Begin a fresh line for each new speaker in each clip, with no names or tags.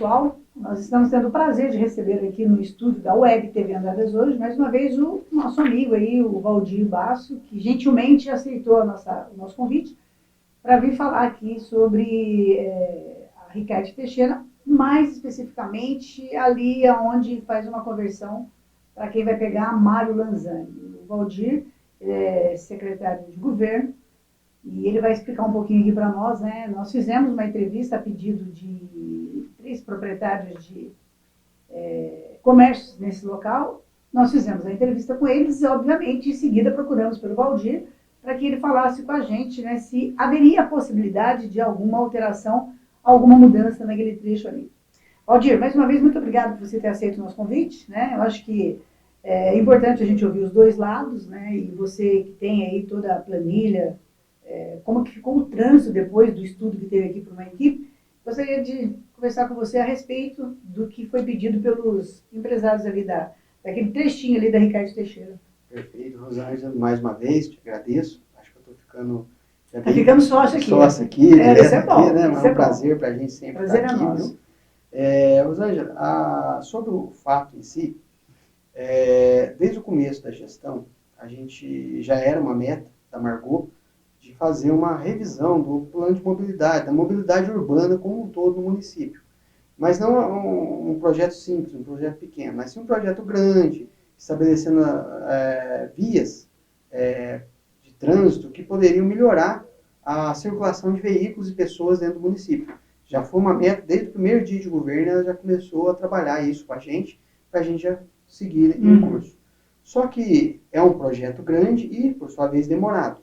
pessoal, nós estamos tendo o prazer de receber aqui no estúdio da Web TV Andradas hoje, mais uma vez, o nosso amigo aí, o Valdir Basso, que gentilmente aceitou o nosso convite para vir falar aqui sobre a Ricardo Teixeira, mais especificamente ali onde faz uma conversão para quem vai pegar Mário Lanzani. O Valdir é secretário de governo, e ele vai explicar um pouquinho aqui para nós, né? Nós fizemos uma entrevista a pedido de 3 proprietários de comércios nesse local. Nós fizemos a entrevista com eles e, obviamente, em seguida procuramos pelo Valdir para que ele falasse com a gente, né, se haveria a possibilidade de alguma alteração, alguma mudança naquele trecho ali. Valdir, mais uma vez, muito obrigado por você ter aceito o nosso convite, né? Eu acho que é importante a gente ouvir os dois lados, né? E você que tem aí toda a planilha, como que ficou o trânsito depois do estudo que teve aqui para uma equipe, gostaria de conversar com você a respeito do que foi pedido pelos empresários ali daquele trechinho ali da Ricardo Teixeira.
Perfeito, Rosângela, mais uma vez, te agradeço. Acho que eu estou ficando...
Está ficando sócio aqui.
Sócio aqui,
isso é bom.
Aqui, né?
Isso
é um prazer para a gente sempre
estar
aqui.
É nosso.
Rosângela, sobre o fato em si, desde o começo da gestão, a gente já era uma meta da Margot de fazer uma revisão do plano de mobilidade, da mobilidade urbana como um todo no município. Mas não um projeto simples, um projeto pequeno, mas sim um projeto grande, estabelecendo vias de trânsito que poderiam melhorar a circulação de veículos e pessoas dentro do município. Já foi uma meta, desde o primeiro dia de governo, ela já começou a trabalhar isso com a gente, para a gente já seguir em curso. Só que é um projeto grande e, por sua vez, demorado.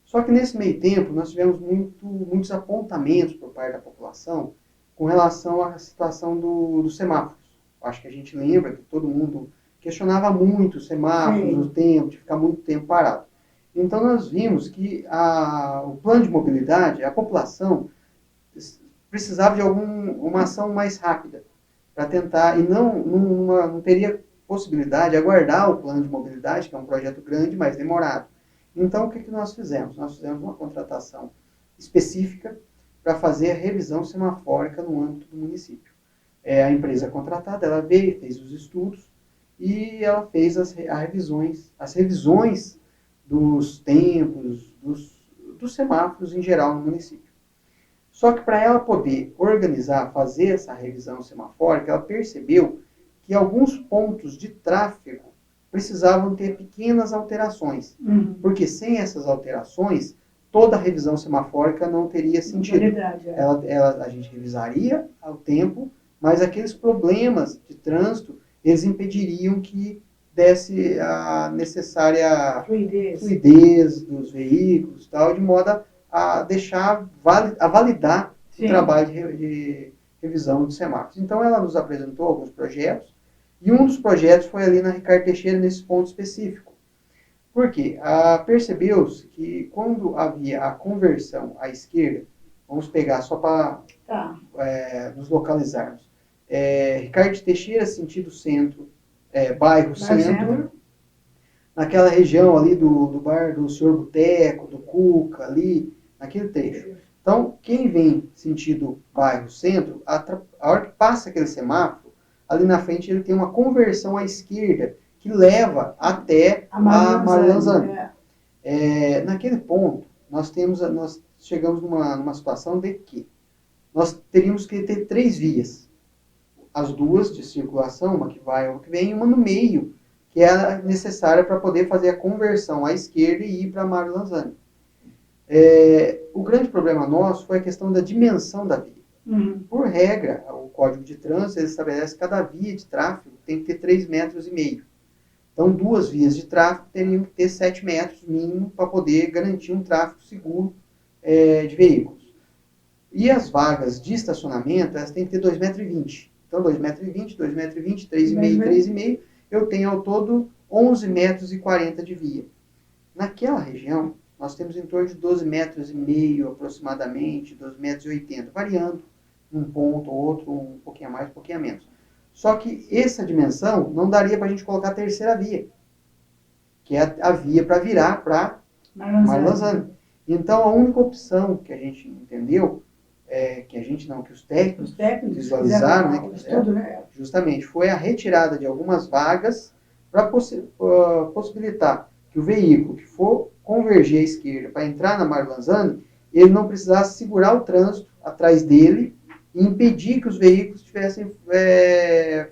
Só que nesse meio tempo, nós tivemos muitos apontamentos por parte da população com relação à situação dos semáforos. Acho que a gente lembra que todo mundo questionava muito os semáforos, o tempo, de ficar muito tempo parado. Então, nós vimos que o plano de mobilidade, a população precisava de uma ação mais rápida para tentar, e não teria possibilidade de aguardar o plano de mobilidade, que é um projeto grande, mas demorado. Então, o que nós fizemos? Nós fizemos uma contratação específica para fazer a revisão semafórica no âmbito do município. A empresa contratada, ela veio, fez os estudos e ela fez as revisões dos tempos, dos semáforos em geral no município. Só que para ela poder organizar, fazer essa revisão semafórica, ela percebeu que alguns pontos de tráfego precisavam ter pequenas alterações, porque sem essas alterações, toda a revisão semafórica não teria sentido. A gente revisaria ao tempo, mas aqueles problemas de trânsito, eles impediriam que desse a necessária fluidez dos veículos, tal, de modo a deixar, a validar o trabalho de revisão dos semáforos. Então, ela nos apresentou alguns projetos, e um dos projetos foi ali na Ricardo Teixeira, nesse ponto específico. Por quê? Percebeu-se que quando havia a conversão à esquerda, vamos pegar só para nos localizarmos, Ricardo Teixeira, sentido centro, bairro centro, naquela região ali do bar do Senhor Boteco, do Cuca, ali, naquele trecho. Então, quem vem sentido bairro centro, a hora que passa aquele semáforo, ali na frente ele tem uma conversão à esquerda que leva até a Marlanzani. Naquele ponto, nós chegamos numa situação de que nós teríamos que ter 3 vias. As 2 de circulação, uma que vai e uma que vem, e uma no meio, que é necessária para poder fazer a conversão à esquerda e ir para Marlanzani. O grande problema nosso foi a questão da dimensão da via. Por regra, o Código de Trânsito ele estabelece que cada via de tráfego tem que ter 3,5 metros. Então, 2 vias de tráfego teriam que ter 7 metros mínimo para poder garantir um tráfego seguro de veículos. E as vagas de estacionamento, elas têm que ter 2,20 metros. Então, 2,20 metros, 2,20 metros, 3,5, 3,5, eu tenho ao todo 11,40 metros de via. Naquela região, nós temos em torno de 12,5 metros aproximadamente, 12,80 metros, variando um ponto ou outro, um pouquinho a mais, um pouquinho a menos. Só que essa dimensão não daria para a gente colocar a terceira via, que é a via para virar para Marlanzani. Então, a única opção que a gente entendeu que a gente não, que os técnicos
visualizaram,
né,
o estudo, né?
Justamente, foi a retirada de algumas vagas para possibilitar que o veículo que for convergir à esquerda para entrar na Marlanzani, ele não precisasse segurar o trânsito atrás dele e impedir que os veículos tivessem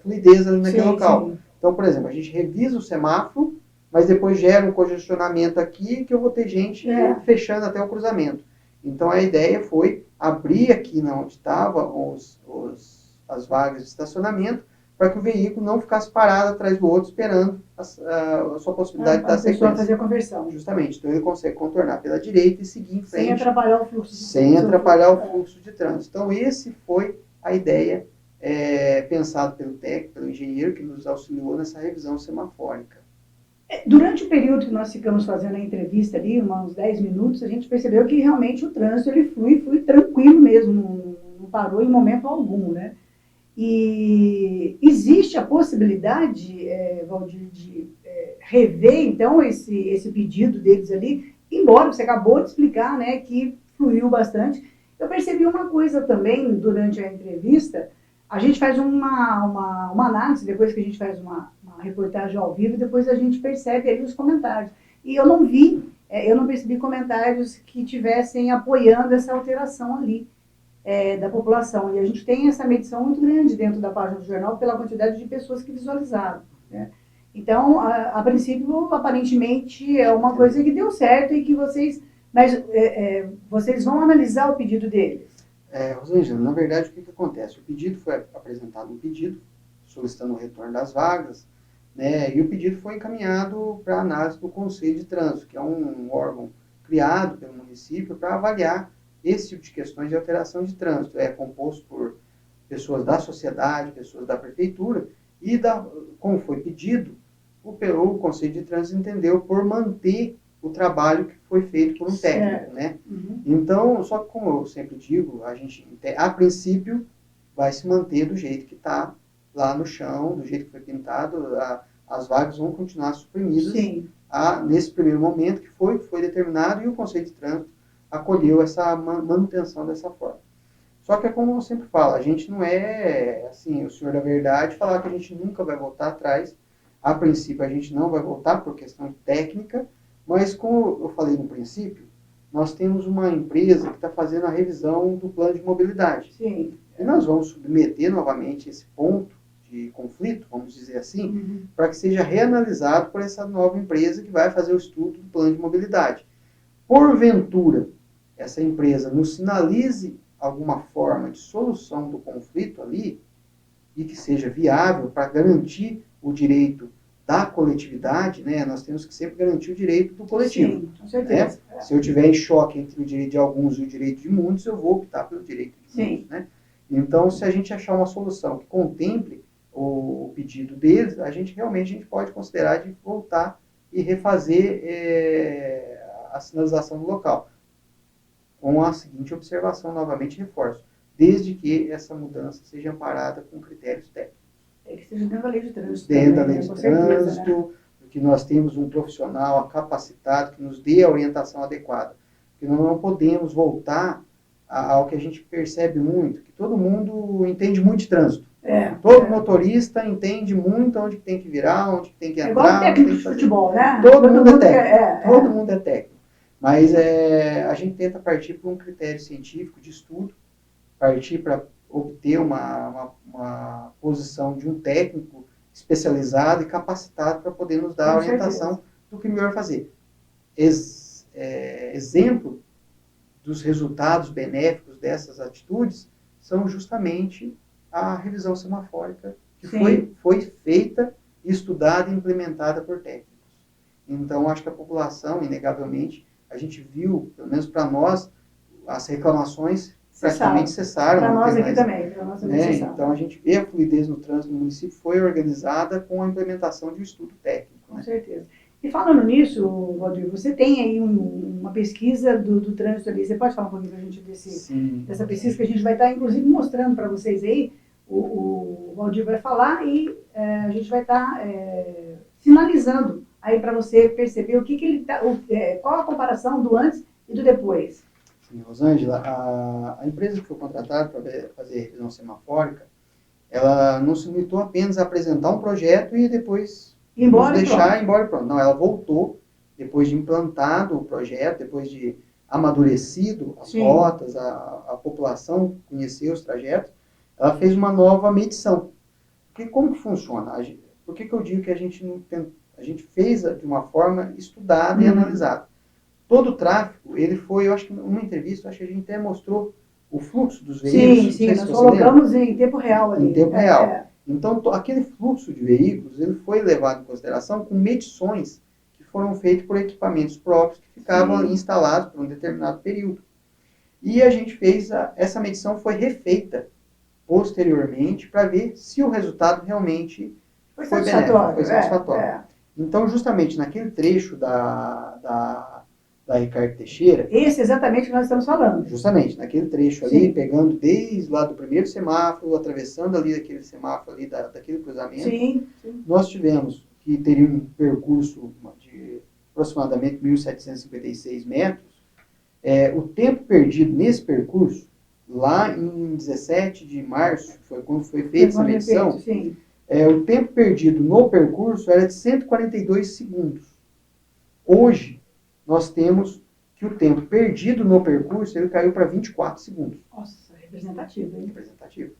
fluidez ali naquele local. Sim. Então, por exemplo, a gente revisa o semáforo, mas depois gera um congestionamento aqui que eu vou ter gente fechando até o cruzamento. Então, a ideia foi abrir aqui onde estavam as vagas de estacionamento para que o veículo não ficasse parado atrás do outro esperando a sua possibilidade da sequência. A pessoa
fazer a conversão.
Justamente. Então, ele consegue contornar pela direita e seguir em frente.
Sem atrapalhar o fluxo.
Sem atrapalhar o fluxo de trânsito. Então, esse foi a ideia pensada pelo técnico, pelo engenheiro, que nos auxiliou nessa revisão semafórica.
Durante o período que nós ficamos fazendo a entrevista ali, uns 10 minutos, a gente percebeu que realmente o trânsito ele flui tranquilo mesmo, não parou em momento algum, né? E existe a possibilidade, Valdir, de rever, então, esse pedido deles ali, embora você acabou de explicar, né, que fluiu bastante. Eu percebi uma coisa também durante a entrevista. A gente faz uma análise, depois que a gente faz uma reportagem ao vivo, depois a gente percebe ali os comentários. E eu não percebi comentários que estivessem apoiando essa alteração ali da população. E a gente tem essa medição muito grande dentro da página do jornal pela quantidade de pessoas que visualizaram, né? Então, a princípio, aparentemente, é uma coisa que deu certo e que vocês vão analisar o pedido deles.
Rosângela, na verdade, o que acontece? O pedido foi apresentado solicitando o retorno das vagas, né, e o pedido foi encaminhado para análise do Conselho de Trânsito, que é um órgão criado pelo município para avaliar esse tipo de questões de alteração de trânsito. É composto por pessoas da sociedade, pessoas da prefeitura, e como foi pedido, o Conselho de Trânsito entendeu por manter o trabalho que foi feito por um técnico, né? Uhum. Então, só que como eu sempre digo, a princípio vai se manter do jeito que está lá no chão, do jeito que foi pintado, as vagas vão continuar suprimidas nesse primeiro momento que foi determinado, e o Conselho de Trânsito acolheu essa manutenção dessa forma. Só que é como eu sempre falo, a gente não é assim, o senhor da verdade falar que a gente nunca vai voltar atrás. A princípio a gente não vai voltar por questão técnica, mas como eu falei no princípio, nós temos uma empresa que está fazendo a revisão do plano de mobilidade.
Sim.
E nós vamos submeter novamente esse ponto de conflito, vamos dizer assim, para que seja reanalisado por essa nova empresa que vai fazer o estudo do plano de mobilidade. Porventura, essa empresa nos sinalize alguma forma de solução do conflito ali, e que seja viável para garantir o direito da coletividade, né? Nós temos que sempre garantir o direito do coletivo.
Sim, com certeza.
Né? Se eu tiver em choque entre o direito de alguns e o direito de muitos, eu vou optar pelo direito de muitos. Né? Então, se a gente achar uma solução que contemple o pedido deles, a gente pode considerar de voltar e refazer a sinalização do local. Com a seguinte observação, novamente reforço, desde que essa mudança seja amparada com critérios técnicos.
Que seja dentro da lei de trânsito.
Dentro da lei de trânsito, né? Que nós temos um profissional capacitado que nos dê a orientação adequada. Porque nós não podemos voltar ao que a gente percebe muito, que todo mundo entende muito de trânsito. Todo motorista entende muito onde tem que virar, onde tem que entrar.
Igual o técnico de futebol, né?
Todo mundo é técnico. Todo mundo é técnico. Mas a gente tenta partir para um critério científico de estudo, partir para obter uma posição de um técnico especializado e capacitado para poder nos dar a orientação do que melhor fazer. Exemplo dos resultados benéficos dessas atitudes são justamente a revisão semafórica que foi feita, estudada e implementada por técnicos. Então, acho que a população, inegavelmente, a gente viu, pelo menos para nós, as reclamações praticamente cessaram.
Para nós aqui também.
Então, a gente vê a fluidez no trânsito no município foi organizada com a implementação de um estudo técnico.
Com certeza. E falando nisso, Valdir, você tem aí uma pesquisa do trânsito ali. Você pode falar um pouquinho para a gente dessa pesquisa que a gente vai estar, inclusive, mostrando para vocês aí. O Valdir vai falar e a gente vai estar sinalizando aí para você perceber o que ele tá, qual a comparação do antes e do depois.
Sim, Rosângela, a empresa que foi contratada para fazer a revisão semafórica, ela não se limitou apenas a apresentar um projeto e depois nos deixar ir embora e pronto. Não, ela voltou, depois de implantado o projeto, depois de amadurecido as rotas, a população conhecer os trajetos, ela fez uma nova medição. Porque como que funciona? Por que eu digo que a gente não tem, a gente fez de uma forma estudada e analisada? Todo o tráfego, ele foi, eu acho que numa entrevista, acho que a gente até mostrou o fluxo dos veículos.
Sim, nós colocamos em tempo real ali.
Em tempo real. Então, aquele fluxo de veículos, ele foi levado em consideração com medições que foram feitas por equipamentos próprios que ficavam ali instalados por um determinado período. E a gente fez, essa medição foi refeita posteriormente para ver se o resultado realmente foi benéfico, foi satisfatório. Então, justamente naquele trecho da Ricardo Teixeira...
Esse exatamente que nós estamos falando.
Justamente, naquele trecho ali, pegando desde lá do primeiro semáforo, atravessando ali daquele semáforo ali, daquele cruzamento, nós tivemos que teria um percurso de aproximadamente 1.756 metros. O tempo perdido nesse percurso, lá em 17 de março, foi quando foi feita essa medição, o tempo perdido no percurso era de 142 segundos. Hoje, nós temos que o tempo perdido no percurso, ele caiu para 24 segundos.
Nossa, representativo, hein?
Representativo.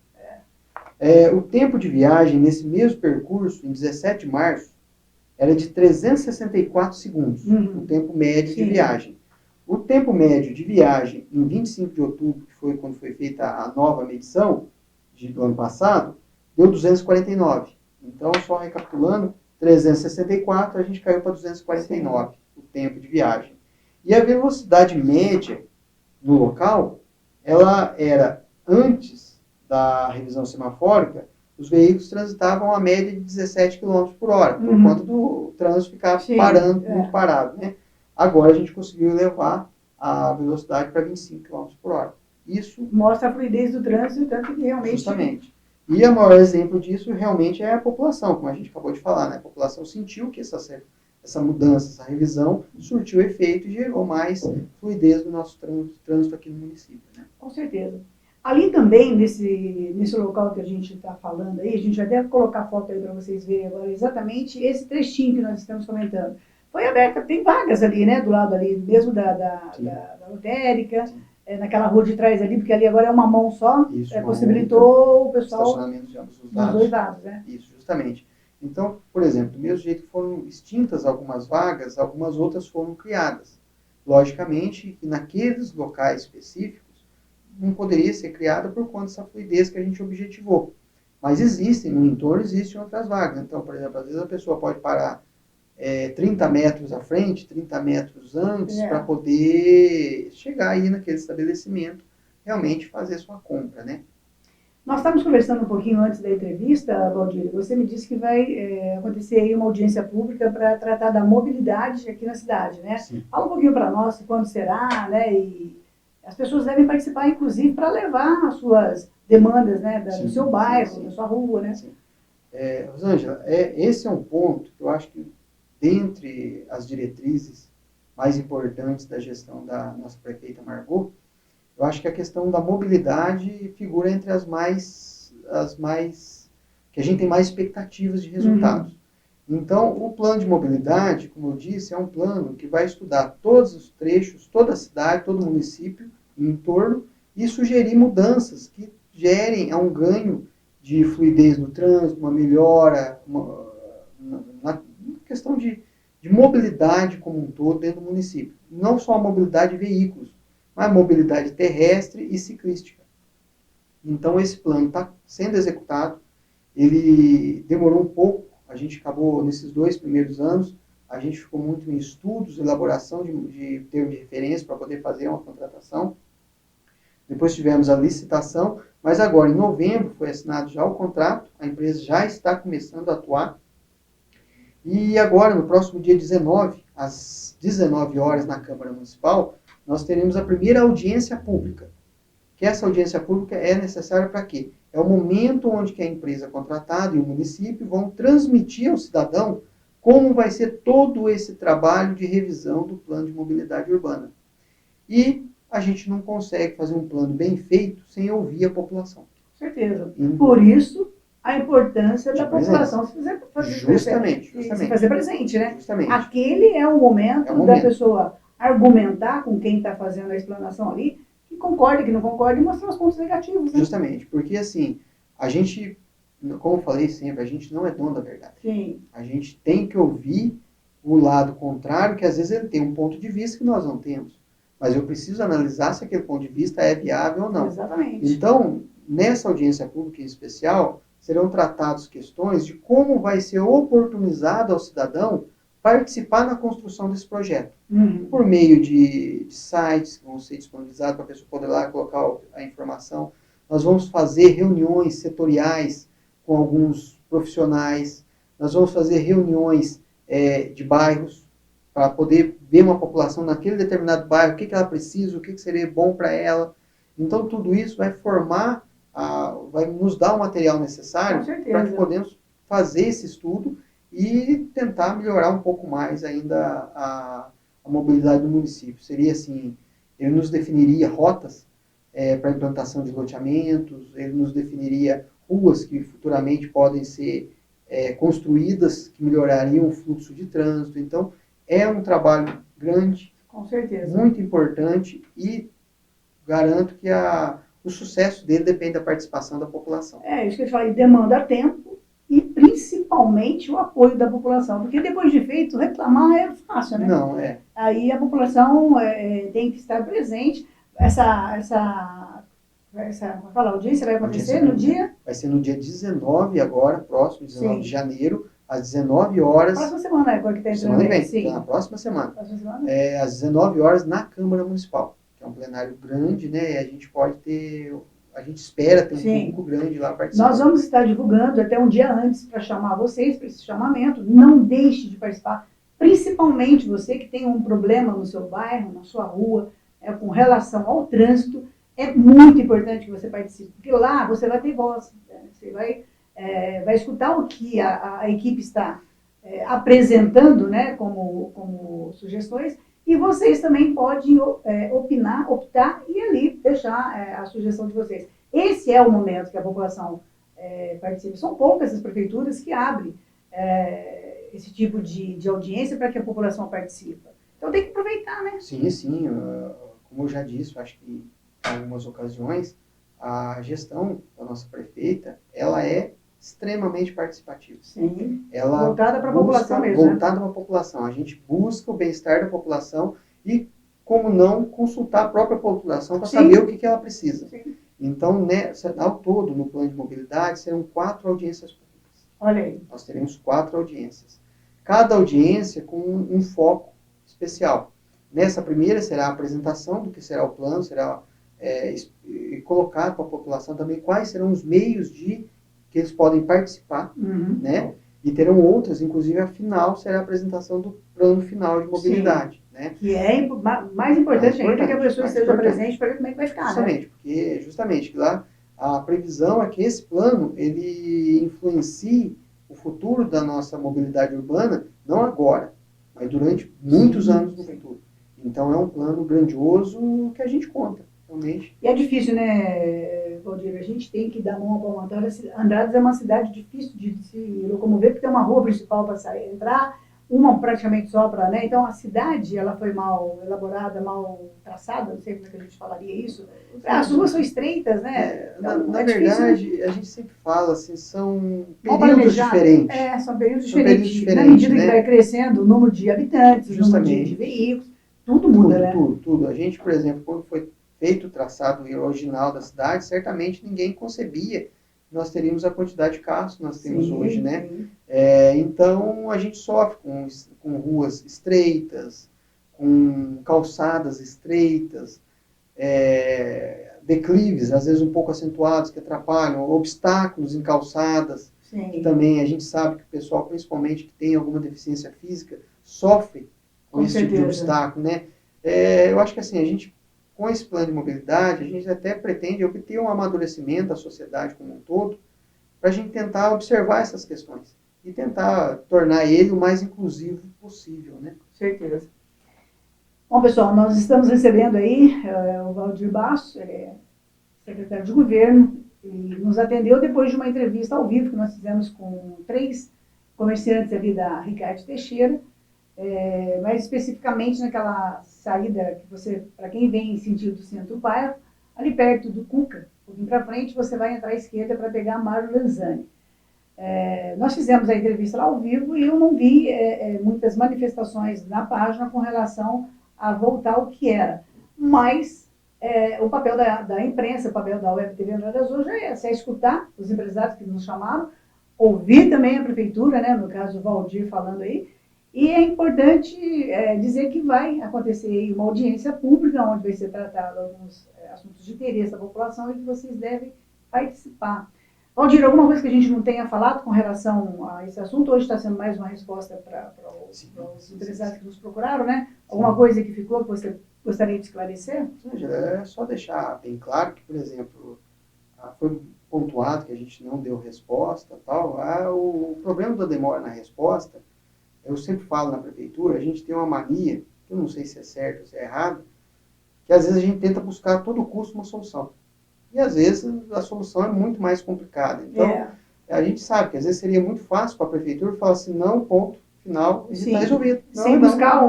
O tempo de viagem nesse mesmo percurso, em 17 de março, era de 364 segundos, o tempo médio de viagem. O tempo médio de viagem em 25 de outubro, que foi quando foi feita a nova medição do ano passado, deu 249. Então, só recapitulando, 364, a gente caiu para 249, o tempo de viagem. E a velocidade média no local, ela era, antes da revisão semafórica, os veículos transitavam a média de 17 km por hora, por conta do trânsito ficar muito parado, né? Agora a gente conseguiu elevar a velocidade para 25 km por hora. Isso
mostra a fluidez do trânsito, tanto que realmente...
Justamente. E o maior exemplo disso realmente é a população, como a gente acabou de falar, né? A população sentiu que essa mudança, essa revisão, surtiu efeito e gerou mais fluidez do nosso trânsito aqui no município, né?
Com certeza. Ali também, nesse local que a gente está falando aí, a gente vai até colocar a foto aí para vocês verem agora, exatamente esse trechinho que nós estamos comentando. Foi aberta, tem vagas ali, né, do lado ali, mesmo da lotérica, naquela rua de trás ali, porque ali agora é uma mão só, possibilitou o pessoal...
Estacionamento de ambos os lados.
Dos dois lados, né?
Isso, justamente. Então, por exemplo, do mesmo jeito que foram extintas algumas vagas, algumas outras foram criadas. Logicamente, que naqueles locais específicos, não poderia ser criada por conta dessa fluidez que a gente objetivou. Mas existem, no entorno existem outras vagas. Então, por exemplo, às vezes a pessoa pode parar 30 metros à frente, 30 metros antes, para poder chegar aí naquele estabelecimento, realmente fazer sua compra, né?
Nós estávamos conversando um pouquinho antes da entrevista, Valdir, você me disse que vai acontecer aí uma audiência pública para tratar da mobilidade aqui na cidade, né?
Sim.
Fala um pouquinho para nós quando será, né? E as pessoas devem participar, inclusive, para levar as suas demandas, né? Do seu bairro, da sua rua, né?
Sim. Rosângela, esse é um ponto que eu acho que, dentre as diretrizes mais importantes da gestão da nossa prefeita Margot, eu acho que a questão da mobilidade figura entre as mais que a gente tem mais expectativas de resultados. Então, o plano de mobilidade, como eu disse, é um plano que vai estudar todos os trechos, toda a cidade, todo o município, em torno, e sugerir mudanças que gerem um ganho de fluidez no trânsito, uma melhora, na questão de mobilidade como um todo dentro do município. Não só a mobilidade de veículos, mas a mobilidade terrestre e ciclística. Então, esse plano está sendo executado. Ele demorou um pouco. A gente acabou, nesses 2 primeiros anos, a gente ficou muito em estudos, elaboração de termo de referência para poder fazer uma contratação. Depois tivemos a licitação, mas agora, em novembro, foi assinado já o contrato, a empresa já está começando a atuar. E agora, no próximo dia 19, às 19 horas, na Câmara Municipal, nós teremos a primeira audiência pública. Que essa audiência pública é necessária para quê? É o momento onde que a empresa contratada e o município vão transmitir ao cidadão como vai ser todo esse trabalho de revisão do plano de mobilidade urbana. E a gente não consegue fazer um plano bem feito sem ouvir a população.
Com certeza. Por isso, a importância da população se fazer presente, né?
Justamente.
Aquele é o momento da pessoa argumentar com quem está fazendo a explanação ali, que concorde, que não concorde, e mostrar os pontos negativos, né?
Justamente, porque assim, a gente, como eu falei sempre, a gente não é dono da verdade.
Sim.
A gente tem que ouvir o lado contrário, que às vezes ele tem um ponto de vista que nós não temos. Mas eu preciso analisar se aquele ponto de vista é viável ou não.
Exatamente.
Então, nessa audiência pública em especial, serão tratadas questões de como vai ser oportunizado ao cidadão participar na construção desse projeto. Por meio de sites que vão ser disponibilizados para a pessoa poder lá colocar a informação. Nós vamos fazer reuniões setoriais com alguns profissionais. Nós vamos fazer reuniões de bairros para poder ver uma população naquele determinado bairro, o que ela precisa, o que seria bom para ela. Então, tudo isso vai formar, vai nos dar o material necessário para que podemos fazer esse estudo e tentar melhorar um pouco mais ainda a mobilidade do município. Seria assim, ele nos definiria rotas para implantação de loteamentos, ele nos definiria ruas que futuramente podem ser construídas, que melhorariam o fluxo de trânsito. Então, é um trabalho grande,
com certeza,
muito importante, e garanto que o sucesso dele depende da participação da população.
Isso que eu falei, demanda tempo e principalmente o apoio da população, porque depois de feito, reclamar é fácil, né?
Não,
Aí a população tem que estar presente. Essa audiência vai acontecer no dia?
Vai ser no dia 19 agora, próximo, 19 de janeiro, às 19 horas.
Próxima semana agora que está entrando.
Semana que vem, então, na próxima semana. Às 19 horas na Câmara Municipal, que é um plenário grande, né? E a gente espera ter um público grande lá participando.
Nós vamos estar divulgando até um dia antes para chamar vocês para esse chamamento. Não deixe de participar, principalmente você que tem um problema no seu bairro, na sua rua, com relação ao trânsito. É muito importante que você participe, porque lá você vai ter voz, né? Você vai escutar o que a equipe está apresentando, né, como sugestões, e vocês também podem optar e ali deixar a sugestão de vocês. Esse é o momento que a população participa. São poucas as prefeituras que abrem esse tipo de audiência para que a população participe. Então tem que aproveitar, né?
Sim. Como eu já disse, eu acho que em algumas ocasiões, a gestão da nossa prefeita, ela é extremamente participativa.
Sim,
ela
voltada para a população mesmo.
Voltada para a população. A gente busca o bem-estar da população e, como não, consultar a própria população para saber o que ela precisa.
Sim.
Então, ao todo, no plano de mobilidade, serão 4 audiências públicas.
Olha aí.
Nós teremos 4 audiências. Cada audiência com um foco especial. Nessa primeira será a apresentação do que será o plano, será colocar para a população também quais serão os meios que eles podem participar, né? E terão outras, inclusive a final será a apresentação do plano final de mobilidade. Né?
Que é mais importante ainda que a pessoa esteja presente para ver como é que vai ficar.
Justamente, lá a previsão é que esse plano ele influencie o futuro da nossa mobilidade urbana, não agora, mas durante muitos anos no futuro. Então é um plano grandioso que a gente conta, realmente.
E é difícil, né, Valdir? A gente tem que dar mão para montar. Andradas é uma cidade difícil de se locomover, porque tem uma rua principal para entrar, uma praticamente só para, né? Então a cidade ela foi mal elaborada, mal traçada, não sei como é que a gente falaria isso. As ruas são estreitas, né?
Na verdade, difícil, né? A gente sempre fala assim, são períodos diferentes.
São períodos diferentes. Na medida que vai crescendo o número de habitantes, o número de veículos, tudo muda, né?
Tudo. A gente, por exemplo, quando foi feito o traçado original da cidade, certamente ninguém concebia que nós teríamos a quantidade de carros que nós temos hoje, né? Então, a gente sofre com ruas estreitas, com calçadas estreitas, declives, às vezes um pouco acentuados, que atrapalham, obstáculos em calçadas, que também a gente sabe que o pessoal, principalmente que tem alguma deficiência física, sofre com esse tipo de obstáculo, né? Eu acho que assim, a gente, com esse plano de mobilidade, a gente até pretende obter um amadurecimento da sociedade como um todo, para a gente tentar observar essas questões e tentar tornar ele o mais inclusivo possível, né?
Certeza. Bom, pessoal, nós estamos recebendo aí o Valdir Basso, ele é secretário de governo, e nos atendeu depois de uma entrevista ao vivo que nós fizemos com 3 comerciantes ali da Ricardo Teixeira, mais especificamente naquela saída que você, para quem vem em sentido centro-bairro, ali perto do Cuca, um pouquinho para frente, você vai entrar à esquerda para pegar a Mário Lanzani. Nós fizemos a entrevista lá ao vivo e eu não vi muitas manifestações na página com relação a voltar ao que era. Mas o papel da imprensa, o papel da Web TV Andradas hoje é escutar os empresários que nos chamaram, ouvir também a prefeitura, né, no caso o Valdir falando aí, e é importante dizer que vai acontecer aí uma audiência pública, onde vai ser tratado alguns assuntos de interesse da população e que vocês devem participar. Valdir, alguma coisa que a gente não tenha falado com relação a esse assunto? Hoje está sendo mais uma resposta para os empresários que nos procuraram, né? Alguma coisa que ficou que você gostaria de esclarecer?
É só deixar bem claro que, por exemplo, foi pontuado que a gente não deu resposta, tal. O problema da demora na resposta, eu sempre falo na prefeitura, a gente tem uma mania, que eu não sei se é certo ou se é errado, que às vezes a gente tenta buscar a todo custo uma solução. E às vezes a solução é muito mais complicada. Então, a gente sabe que às vezes seria muito fácil para a prefeitura falar assim, não, ponto, final, e está resolvido.
Sem buscar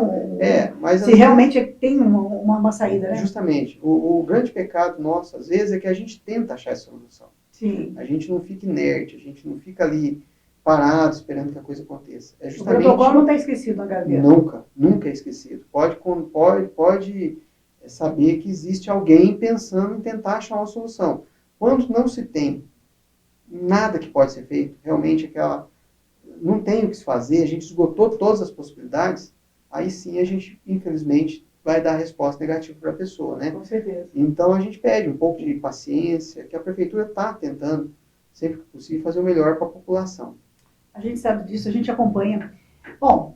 mas
se realmente tem uma saída, né?
Justamente. O grande pecado nosso, às vezes, é que a gente tenta achar essa solução.
Sim.
A gente não fica inerte, a gente não fica ali parado esperando que a coisa aconteça.
O protocolo não está esquecido na gaveta.
Nunca é esquecido. Pode saber que existe alguém pensando em tentar achar uma solução. Quando não se tem nada que pode ser feito, realmente não tem o que se fazer, a gente esgotou todas as possibilidades, aí sim a gente, infelizmente, vai dar resposta negativa para a pessoa, né?
Com certeza.
Então a gente pede um pouco de paciência, que a prefeitura está tentando, sempre que possível, fazer o melhor para a população.
A gente sabe disso, a gente acompanha. Bom,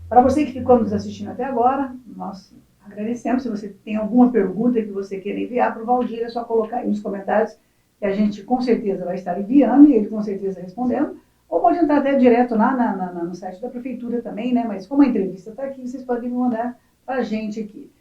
para você que ficou nos assistindo até agora, nós agradecemos. Se você tem alguma pergunta que você queira enviar para o Valdir, é só colocar aí nos comentários, que a gente com certeza vai estar enviando e ele com certeza respondendo. Ou pode entrar até direto lá no site da prefeitura também, né? Mas como a entrevista está aqui, vocês podem me mandar para a gente aqui.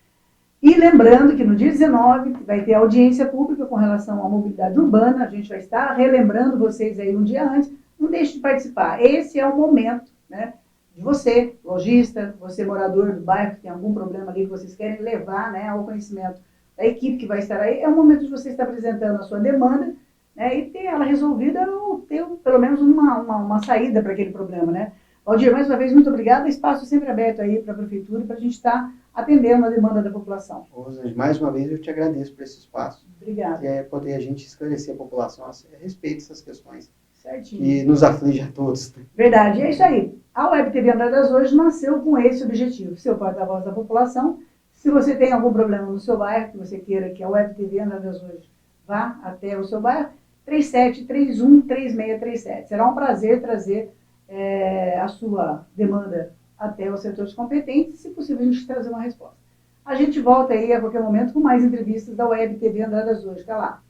E lembrando que no dia 19 vai ter audiência pública com relação à mobilidade urbana, a gente vai estar relembrando vocês aí um dia antes, não deixe de participar. Esse é o momento, né, de você, lojista, você morador do bairro, que tem algum problema ali que vocês querem levar, né, ao conhecimento da equipe que vai estar aí, é o momento de você estar apresentando a sua demanda, né, e ter ela resolvida ou ter pelo menos uma saída para aquele problema, né. Valdir, mais uma vez, muito obrigada. Espaço sempre aberto aí para a prefeitura, para a gente estar atendendo a demanda da população.
Rosângela, mais uma vez eu te agradeço por esse espaço.
Obrigada.
E poder a gente esclarecer a população a respeito dessas questões.
Certinho.
Que nos aflige a todos.
Verdade, é isso aí. A Web TV Andradas hoje nasceu com esse objetivo, ser o porta-voz da população. Se você tem algum problema no seu bairro, que você queira que a Web TV Andradas hoje vá até o seu bairro, 3731-3637. Será um prazer trazer a sua demanda até os setores competentes, e, se possível, a gente trazer uma resposta. A gente volta aí a qualquer momento com mais entrevistas da Web TV Andradas hoje. Até lá.